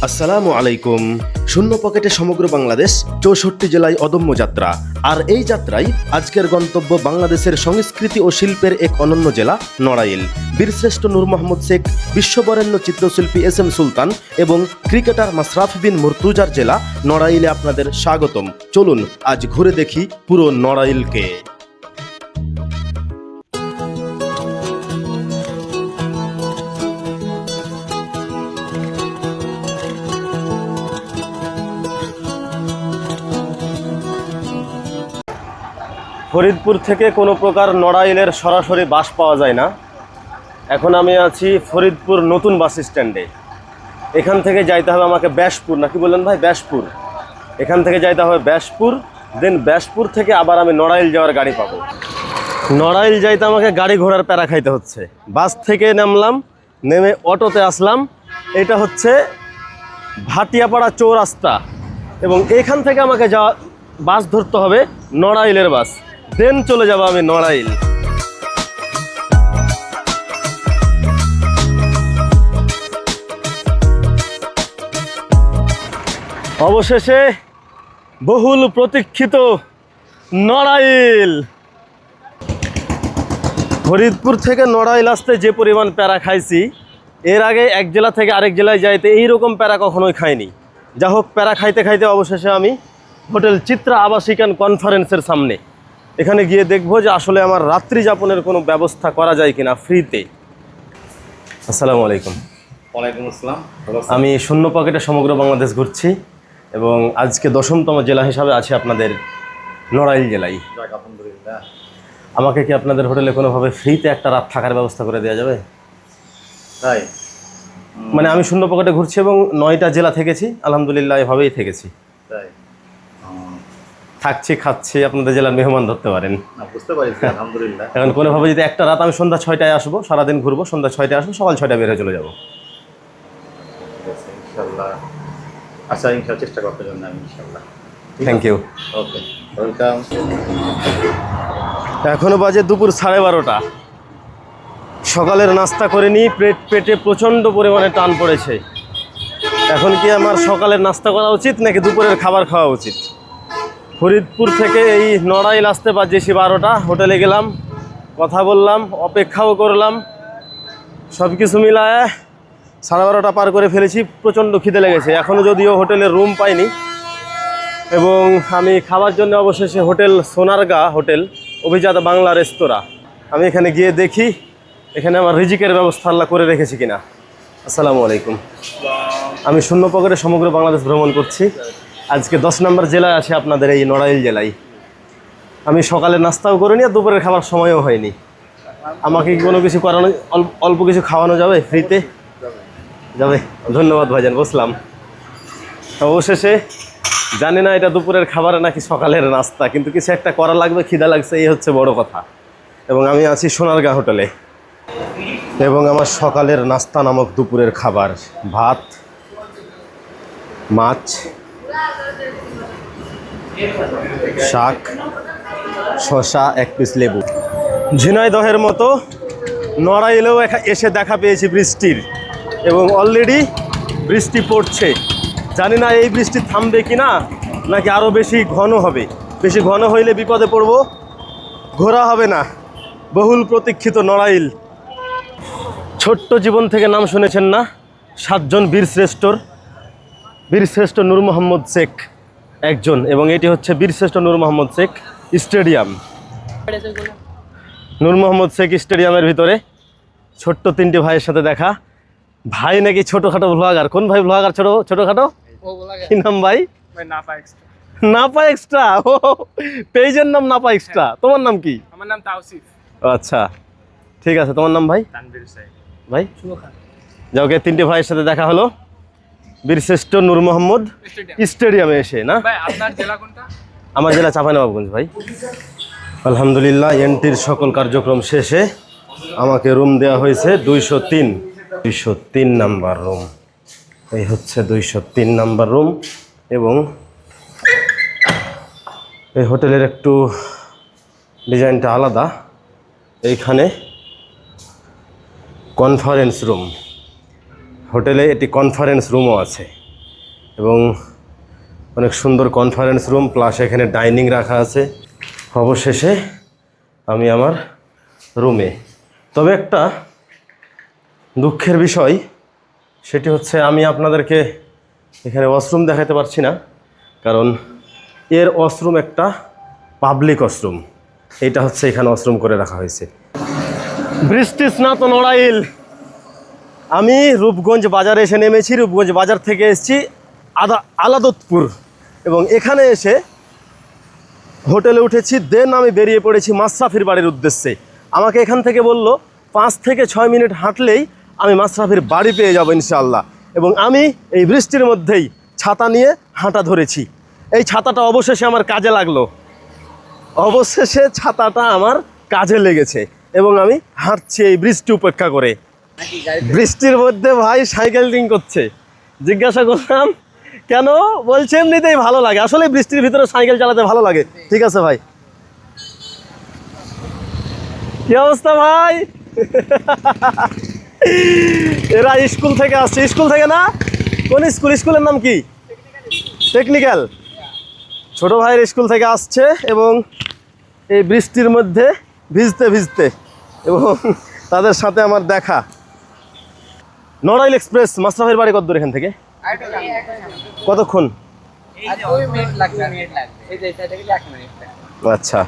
আসসালামু আলাইকুম। শূন্য পকেটে সমগ্র বাংলাদেশ, ৬৪ জেলায় অদম্য যাত্রা। আর এই যাত্রায় আজকের গন্তব্য বাংলাদেশের সংস্কৃতি ও শিল্পের এক অনন্য জেলা নড়াইল। বীরশ্রেষ্ঠ নূর মোহাম্মদ শেখ, বিশ্ববরেণ্য চিত্রশিল্পী এস এম সুলতান এবং ক্রিকেটার মাশরাফি বিন মুর্তজার জেলা নড়াইলে আপনাদের স্বাগতম। চলুন আজ ঘুরে দেখি পুরো নড়াইলকে। ফরিদপুর থেকে কোনো প্রকার নড়াইলের সরাসরি বাস পাওয়া যায় না। এখন আমি আছি ফরিদপুর নতুন বাস স্ট্যান্ডে। এখান থেকে যাইতে হবে আমাকে ব্যাসপুর, নাকি বললেন ভাই? ব্যাসপুর। এখান থেকে যাইতে হবে ব্যাসপুর, দেন ব্যাসপুর থেকে আবার আমি নড়াইল যাওয়ার গাড়ি পাবো। নড়াইল যাইতে আমাকে গাড়ি ঘোড়ার প্যারা খাইতে হচ্ছে। বাস থেকে নামলাম, নেমে অটোতে আসলাম। এটা হচ্ছে ভাটিয়াপাড়া চৌরাস্তা এবং এখান থেকে আমাকে বাস ধরতে হবে নড়াইলের বাস, দেন চলে যাব আমি নড়াইল। অবশেষে বহুল প্রতীক্ষিত নড়াইল। ফরিদপুর থেকে নড়াইল আসতে যে পরিমাণ প্যারা খাইছি, এর আগে এক জেলা থেকে আরেক জেলায় যাইতে এইরকম প্যারা কখনোই খাইনি। যা হোক, প্যারা খাইতে খাইতে অবশেষে আমি হোটেল চিত্রা আবাসিক অ্যান্ড কনফারেন্সের সামনে। এখানে গিয়ে দেখবো যে আসলে আমার রাত্রি যাপনের কোনো ব্যবস্থা করা যায় কিনা ফ্রিতে। আসসালামু আলাইকুম। ওয়ালাইকুম আসসালাম। আমি শূন্য পকেটে সমগ্র বাংলাদেশ ঘুরছি এবং আজকে 10তম জেলা হিসাবে আছে আপনাদের নড়াইল জেলায়। আলহামদুলিল্লাহ। আমাকে কি আপনাদের হোটেলে কোনোভাবে ফ্রিতে একটা রাত থাকার ব্যবস্থা করে দেওয়া যাবে? তাই মানে আমি শূন্য পকেটে ঘুরছি এবং 9টা জেলা থেকেছি, আলহামদুলিল্লাহ এভাবেই থেকেছি। তাই থাকছি, খাচ্ছি, আপনাদের জেলার মেহমান ধরতে পারেন। না, বুঝতে পারছি। আলহামদুলিল্লাহ। এখন কোনোভাবে যদি একটা রাত আমি সন্ধ্যা 6টায় আসবো, সারাদিন ঘুরবো, সন্ধ্যা 6টায় আসবো, সকাল 6টায় বের হয়ে চলে যাবো। ইনশাল্লাহ। আচ্ছা, ইনশাল্লাহ চেষ্টা করতে জন্য আমি ইনশাল্লাহ। Thank you. Okay, welcome. এখনো বাজে দুপুর 12:30। সকালের নাস্তা করে নিই, পেটে প্রচণ্ড পরিমাণে টান পড়েছে। এখন কি আমার সকালের নাস্তা করা উচিত নাকি দুপুরের খাবার খাওয়া উচিত? ফরিদপুর থেকে এই নড়াইল আসতে বাজেছি 12টা। হোটেলে গেলাম, কথা বললাম, অপেক্ষাও করলাম, সব কিছু মিলায় 12:30 পার করে ফেলেছি। প্রচণ্ড খিদে লেগেছে। এখনও যদিও হোটেলের রুম পাইনি এবং আমি খাবার জন্য অবশেষে হোটেল সোনারগাঁ হোটেল অভিজাত বাংলা রেস্তোরাঁ, আমি এখানে গিয়ে দেখি এখানে আমার রিজিকের ব্যবস্থা আল্লাহ করে রেখেছি কিনা। আসসালামু আলাইকুম। আমি শূন্য পকেটে সমগ্র বাংলাদেশ ভ্রমণ করছি। আজকে 10 নম্বর জেলায় আছে আপনাদের এই নড়াইল জেলায়। আমি সকালে নাস্তাও করিনি আর দুপুরের খাবার সময়ও হয়নি। আমাকে কি কোনো কিছু করানো, অল্প কিছু খাওয়ানো যাবে ফ্রিতে? যাবে। ধন্যবাদ ভাইজান, বসলাম। অবশেষে জানি না এটা দুপুরের খাবার নাকি সকালের নাস্তা, কিন্তু কিছু একটা করা লাগবে, খিদা লাগছে, এই হচ্ছে বড় কথা। এবং আমি আছি সোনারগাঁ হোটেলে এবং আমার সকালের নাস্তা নামক দুপুরের খাবার ভাত, মাছ, শাক, শসা, 1 পিস লেবু। ঝিনাইদহের মতো নড়াইলেও এসে দেখা পেয়েছি বৃষ্টির এবং অলরেডি বৃষ্টি পড়ছে। জানি না এই বৃষ্টি থামবে কি না, নাকি আরও বেশি ঘন হবে। বেশি ঘন হইলে বিপদে পড়ব, ঘোরা হবে না। বহুল প্রতীক্ষিত নড়াইল। ছোট্ট জীবন থেকে নাম শুনেছেন না? 7 জন বীরশ্রেষ্ঠ নূর মোহাম্মদ শেখ একজন, এবং এটি হচ্ছে বীরশ্রেষ্ঠ নূর মোহাম্মদ শেখ স্টেডিয়াম। নূর মোহাম্মদ শেখ স্টেডিয়ামের ভিতরে ছোট্ট 3টি ভাইয়ের সাথে দেখা। ভাই নাকি ছোটোখাটো ব্লগার। কোন ভাই ব্লগার? ছোটোখাটো কি নাম ভাই? নাপা এক্সট্রা। ও, পেজের নাম নাপা এক্সট্রা। তোমার নাম কি? আমার নাম তাওসিফ। আচ্ছা, ঠিক আছে। তোমার নাম ভাই? তানভীর সাহেব। ভাই যাও, 3টি ভাইয়ের সাথে দেখা হলো বীরশ্রেষ্ঠ নূর মোহাম্মদ স্টেডিয়ামে এসে। না, ভাই আপনার জেলা কোনটা? আমার জেলা চাঁপাইনবাবগঞ্জ ভাই। আলহামদুলিল্লাহ, এন্ট্রির সকল কার্যক্রম শেষে আমাকে রুম দেওয়া হয়েছে 203 নাম্বার রুম। এই হচ্ছে 203 নাম্বার রুম এবং এই হোটেলের একটু ডিজাইনটা আলাদা। এইখানে কনফারেন্স রুম, হোটেলে এটি কনফারেন্স রুমও আছে। এবং অনেক সুন্দর কনফারেন্স রুম, প্লাস এখানে ডাইনিং রাখা আছে। অবশেষে আমি আমার রুমে। তবে একটা দুঃখের বিষয়, সেটি হচ্ছে আমি আপনাদেরকে এখানে ওয়াশরুম দেখাতে পারছি না, কারণ এর ওয়াশরুম একটা পাবলিক ওয়াশরুম। এইটা হচ্ছে এখানে ওয়াশরুম করে রাখা হয়েছে। বৃষ্টি স্নাত নড়াইল। আমি রূপগঞ্জ বাজারে এসে নেমেছি। রূপগঞ্জ বাজার থেকে এসেছি আলাদতপুর, এবং এখানে এসে হোটেলে উঠেছি। দেন আমি বেরিয়ে পড়েছি মাশরাফির বাড়ির উদ্দেশ্যে। আমাকে এখান থেকে বলল 5 থেকে 6 মিনিট হাঁটলেই আমি মাশরাফির বাড়ি পেয়ে যাব ইনশাআল্লাহ। এবং আমি এই বৃষ্টির মধ্যেই ছাতা নিয়ে হাঁটা ধরেছি। এই ছাতাটা অবশেষে আমার কাজে লাগলো। অবশেষে ছাতাটা আমার কাজে লেগেছে এবং আমি হাঁটছি এই বৃষ্টি উপেক্ষা করে। বৃষ্টির মধ্যে ভাই সাইকেলিং করছে। জিজ্ঞাসা করলাম কেন, বলছে এমনিতেই ভালো লাগে। আসলে বৃষ্টির ভিতরে সাইকেল চালাতে ভালো লাগে। ঠিক আছে ভাই। কি অবস্থা ভাই? এরা স্কুল থেকে আসছে। স্কুল থেকে না? কোন স্কুল? স্কুলের নাম কি? টেকনিক্যাল। ছোট ভাইয়ের স্কুল থেকে আসছে এবং এই বৃষ্টির মধ্যে ভিজতে ভিজতে, এবং তাদের সাথে আমার দেখা। নড়াইল এক্সপ্রেস মাশরাফির বাড়ি কত দূর এখান থেকে? কতক্ষণ? আচ্ছা,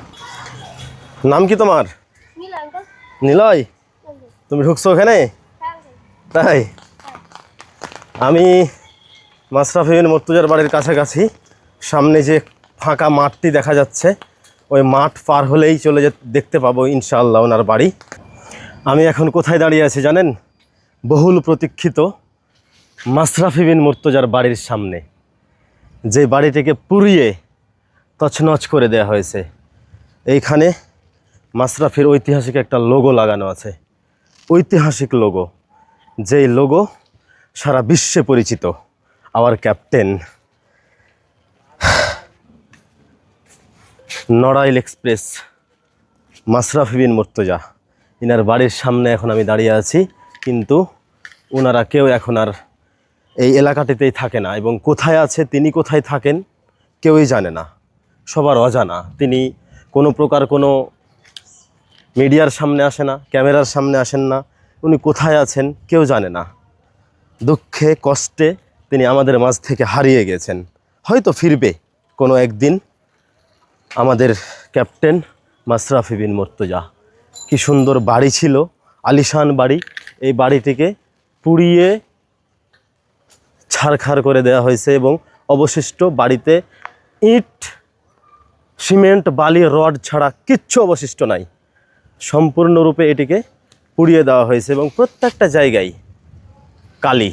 নাম কি তোমার? নিলয়। তুমি ঢুকছো ওখানে? তাই? আমি মাশরাফি বিন মুর্তজার বাড়ির কাছাকাছি। সামনে যে ফাঁকা মাঠটি দেখা যাচ্ছে, ওই মাঠ পার হলেই দেখতে পাবো ইনশাআল্লাহ ওনার বাড়ি। আমি এখন কোথায় দাঁড়িয়ে আছি জানেন? বহুল প্রতীক্ষিত মাশরাফি বিন মুর্তজার বাড়ির সামনে, যে বাড়িটিকে পুড়িয়ে তছনছ করে দেওয়া হয়েছে। এইখানে মাশরাফির ঐতিহাসিক একটা লোগো লাগানো আছে, ঐতিহাসিক লোগো, যেই লোগো সারা বিশ্বে পরিচিত। Our captain. Narail express, Mashrafe Bin Mortaza, ইনার বাড়ির সামনে এখন আমি দাঁড়িয়ে আছি। কিন্তু ওনারা কেউ এখন আর এই এলাকাটিতেই থাকে না, এবং কোথায় আছে, তিনি কোথায় থাকেন কেউই জানে না, সবার অজানা। তিনি কোনো প্রকার কোনো মিডিয়ার সামনে আসে না, ক্যামেরার সামনে আসেন না। উনি কোথায় আছেন কেউ জানে না। দুঃখে কষ্টে তিনি আমাদের মাঝ থেকে হারিয়ে গেছেন। হয়তো ফিরবে কোনো একদিন আমাদের ক্যাপ্টেন মাশরাফি বিন মুর্তজা। কি সুন্দর বাড়ি ছিল, আলিশান বাড়ি। এই বাড়িটিকে পুড়িয়ে ছারখার করে দেওয়া হয়েছে এবং অবশিষ্ট বাড়িতে ইট, সিমেন্ট, বালি, রড ছাড়া কিচ্ছু অবশিষ্ট নাই। সম্পূর্ণরূপে এটিকে পুড়িয়ে দেওয়া হয়েছে এবং প্রত্যেকটা জায়গায় কালি,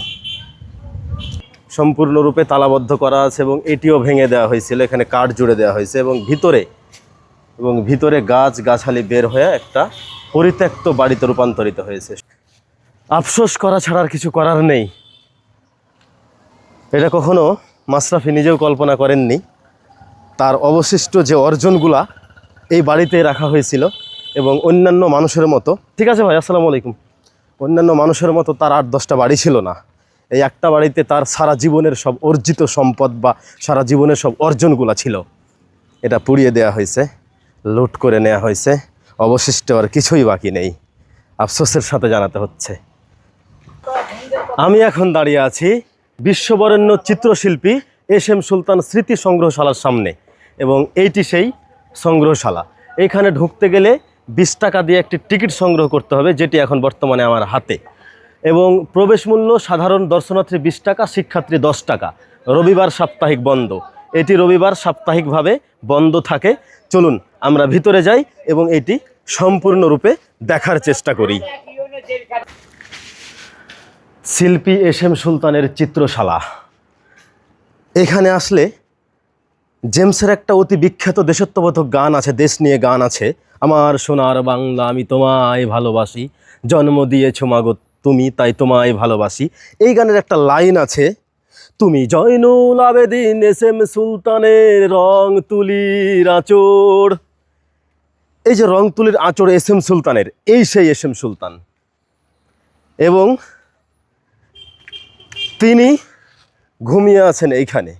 সম্পূর্ণরূপে তালাবদ্ধ করা আছে এবং এটিও ভেঙে দেওয়া হয়েছিল। এখানে কাঠ জুড়ে দেওয়া হয়েছে এবং ভিতরে গাছ গাছালি বের হয়ে একটা পরিত্যক্ত বাড়িতে রূপান্তরিত হয়েছে। আফসোস করা ছাড়া আর কিছু করার নেই। এটা কখনো মাশরাফি নিজেও কল্পনা করেননি। তার অবশিষ্ট যে অর্জনগুলা এই বাড়িতে রাখা হয়েছিল, এবং অন্যান্য মানুষের মতো, ঠিক আছে ভাই, আসসালামু আলাইকুম, অন্যান্য মানুষের মতো তার 8-10টা বাড়ি ছিল না। এই একটা বাড়িতে তার সারা জীবনের সব অর্জিত সম্পদ বা সারা জীবনের সব অর্জনগুলা ছিল। এটা পুড়িয়ে দেওয়া হয়েছে, লুট করে নেওয়া হয়েছে। অবশিষ্ট আর কিছুই বাকি নেই, আফসোসের সাথে জানাতে হচ্ছে। আমি এখন দাঁড়িয়ে আছি বিশ্ববরেণ্য চিত্রশিল্পী এস.এম. সুলতান স্মৃতি সংগ্রহশালার সামনে, এবং এইটি সেই সংগ্রহশালা। এইখানে ঢুকতে গেলে 20 টাকা দিয়ে একটি টিকিট সংগ্রহ করতে হবে, যেটি এখন বর্তমানে আমার হাতে। এবং প্রবেশ মূল্য সাধারণ দর্শনার্থী 20 টাকা, শিক্ষার্থী 10 টাকা। রবিবার সাপ্তাহিক বন্ধ। এটি রবিবার সাপ্তাহিকভাবে বন্ধ থাকে। চলুন আমরা ভিতরে যাই এবং এটি সম্পূর্ণরূপে দেখার চেষ্টা করি। শিল্পী এস.এম. সুলতানের চিত্রশালা। এখানে আসলে জেমসের একটা অতি বিখ্যাত দেশাত্মবোধক গান আছে, দেশ নিয়ে গান আছে। আমার সোনার বাংলা আমি তোমায় ভালোবাসি, জন্ম দিয়েছো মাগো তুমি তাই তোমায় ভালোবাসি। এই গানের একটা লাইন আছে, তুমি জয়নুল আবেদিন এস.এম. সুলতানের রং তুলির আঁচড়। এই যে রং তুলির আঁচড় এস.এম. সুলতানের, এই সেই এস.এম. সুলতান। এবং তিনি ঘুমিয়ে আছেন এইখানে।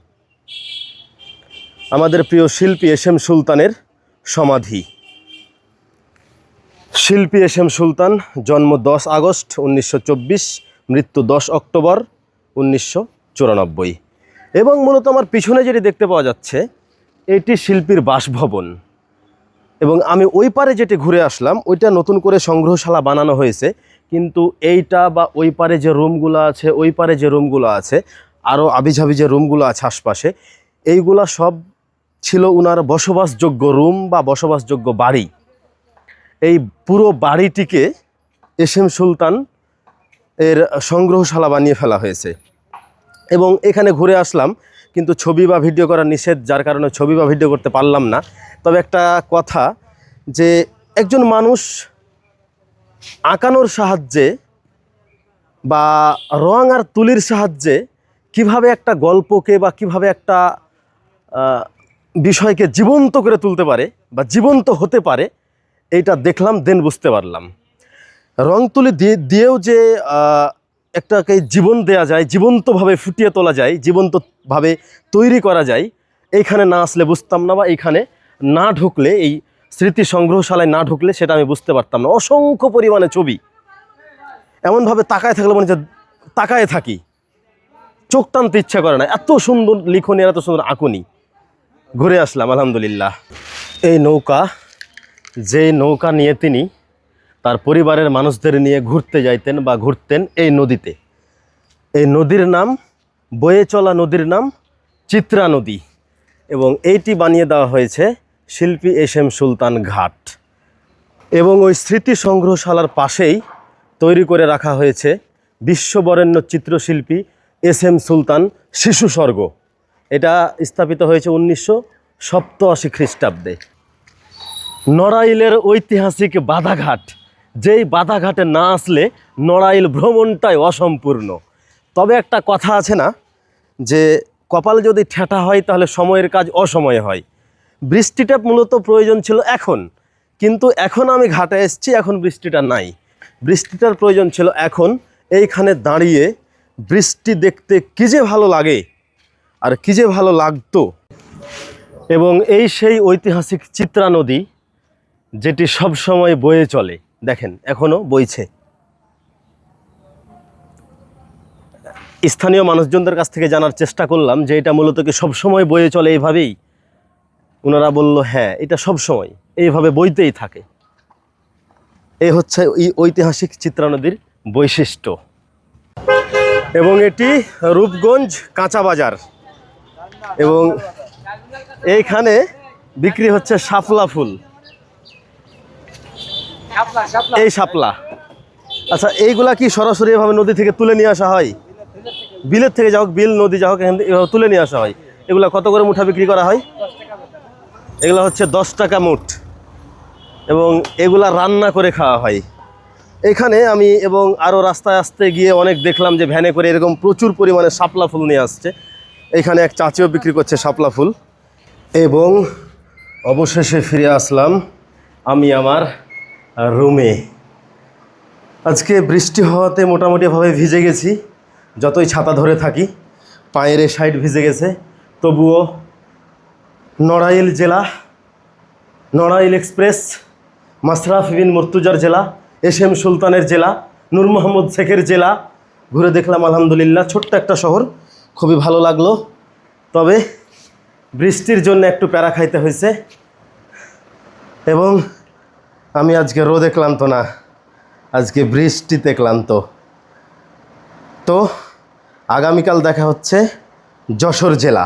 আমাদের প্রিয় শিল্পী এস এম সুলতানের সমাধি। শিল্পী এস এম সুলতান, জন্ম 10 আগস্ট 1924, মৃত্যু 10 অক্টোবর 1994। এবং মূলত আমার পিছনে যেটি দেখতে পাওয়া যাচ্ছে এটি শিল্পীর বাসভবন। এবং আমি ওই পারে যেটি ঘুরে আসলাম ওইটা নতুন করে সংগ্রহশালা বানানো হয়েছে, কিন্তু এইটা বা ওই পারে যে রুমগুলো আছে, ওই পারে যে রুমগুলো আছে, আরও আবিঝাবি যে রুমগুলো আছে আশপাশে, এইগুলা সব ছিল ওনার বসবাসযোগ্য রুম বা বসবাসযোগ্য বাড়ি। এই পুরো বাড়িটিকে এস এম সুলতান এর সংগ্রহশালা বানিয়ে ফেলা হয়েছে। এবং এখানে ঘুরে আসলাম, কিন্তু ছবি বা ভিডিও করা নিষেধ, যার কারণে ছবি বা ভিডিও করতে পারলাম না। তবে একটা কথা, যে একজন মানুষ আঁকানোর সাহায্যে বা রং আর তুলির সাহায্যে কিভাবে একটা গল্পকে বা কিভাবে একটা বিষয়কে জীবন্ত করে তুলতে পারে বা জীবন্ত হতে পারে, এইটা দেখলাম, দেন বুঝতে পারলাম। রং তুলি দিয়েও যে একটাকে জীবন দেয়া যায়, জীবন্তভাবে ফুটিয়ে তোলা যায়, জীবন্তভাবে তৈরি করা যায়, এইখানে না আসলে বুঝতাম না, বা এইখানে না ঢুকলে, এই স্মৃতি সংগ্রহশালায় না ঢুকলে সেটা আমি বুঝতে পারতাম না। অসংখ্য পরিমাণে ছবি, এমনভাবে তাকায় থাকলে মনে হচ্ছে তাকায় থাকি, চোখ টানতে ইচ্ছা করে না, এত সুন্দর লিখনি, এত সুন্দর আঁকুনি। ঘুরে আসলাম আলহামদুলিল্লাহ। এই নৌকা, যে নৌকা নিয়ে তিনি তার পরিবারের মানুষদের নিয়ে ঘুরতে যাইতেন বা ঘুরতেন এই নদীতে, এই নদীর নাম, বয়ে চলা নদীর নাম চিত্রা নদী। এবং এইটি বানিয়ে দেওয়া হয়েছে শিল্পী এস এম সুলতান ঘাট। এবং ওই স্মৃতি সংগ্রহশালার পাশেই তৈরি করে রাখা হয়েছে বিশ্ববরেণ্য চিত্রশিল্পী এস এম সুলতান শিশু স্বর্গ। এটা স্থাপিত হয়েছে 1987 খ্রিস্টাব্দে। নড়াইলের ঐতিহাসিক বাধাঘাট, যেই বাধাঘাটে না আসলে নড়াইল ভ্রমণটাই অসম্পূর্ণ। তবে একটা কথা আছে না, যে কপাল যদি ঠেটা হয় তাহলে সময়ের কাজ অসময়ে হয়। বৃষ্টিটা মূলত প্রয়োজন ছিল এখন, কিন্তু এখন আমি ঘাটে এসেছি, এখন বৃষ্টিটা নাই। বৃষ্টিটার প্রয়োজন ছিল এখন। এইখানে দাঁড়িয়ে বৃষ্টি দেখতে কী যে ভালো লাগে আর কী যে ভালো লাগতো। এবং এই সেই ঐতিহাসিক চিত্রা নদী, যেটি সব সময় বয়ে চলে। দেখেন এখনো বইছে। স্থানীয় মানুষজনদের কাছ থেকে জানার চেষ্টা করলাম যে এটা মূলত কি সবসময় বয়ে চলে এইভাবেই। ওনারা বলল হ্যাঁ, এটা সবসময় এইভাবে বইতেই থাকে। এই হচ্ছে এই ঐতিহাসিক চিত্রা নদীর বৈশিষ্ট্য। এবং এটি রূপগঞ্জ কাঁচা বাজার। এবং এইখানে বিক্রি হচ্ছে শাপলা ফুল, এই শাপলা। আচ্ছা, এইগুলা কি সরাসরি এভাবে নদী থেকে তুলে নিয়ে আসা হয়? বিলের থেকে যা হোক, বিল নদী যা হোক, এখান থেকে এভাবে তুলে নিয়ে আসা হয়। এগুলা কত করে মুঠা বিক্রি করা হয়? এগুলা হচ্ছে 10 টাকা মুঠ। এবং এগুলা রান্না করে খাওয়া হয় এখানে। আমি এবং আরও রাস্তায় আসতে গিয়ে অনেক দেখলাম যে ভ্যানে করে এরকম প্রচুর পরিমাণে শাপলা ফুল নিয়ে আসছে। এখানে এক চাচিও বিক্রি করছে শাপলা ফুল। এবং অবশেষে ফিরে আসলাম আমি আমার রুমে। আজকে বৃষ্টি হওয়াতে মোটামুটিভাবে ভিজে গেছি। যতই ছাতা ধরে থাকি, পায়ের সাইড ভিজে গেছে। তবুও নড়াইল জেলা, নড়াইল এক্সপ্রেস, মাশরাফ বিন মুর্তজার জেলা, এস এম সুলতানের জেলা, নূর মোহাম্মদ শেখের জেলা ঘুরে দেখলাম আলহামদুলিল্লাহ। ছোট্ট একটা শহর, খুবই ভালো লাগলো। তবে বৃষ্টির জন্য একটু প্যারা খাইতে হয়েছে। এবং আমি আজকে রোদে ক্লান্ত না, আজকে বৃষ্টিতে ক্লান্ত। তো আগামীকাল দেখা হচ্ছে যশোর জেলা।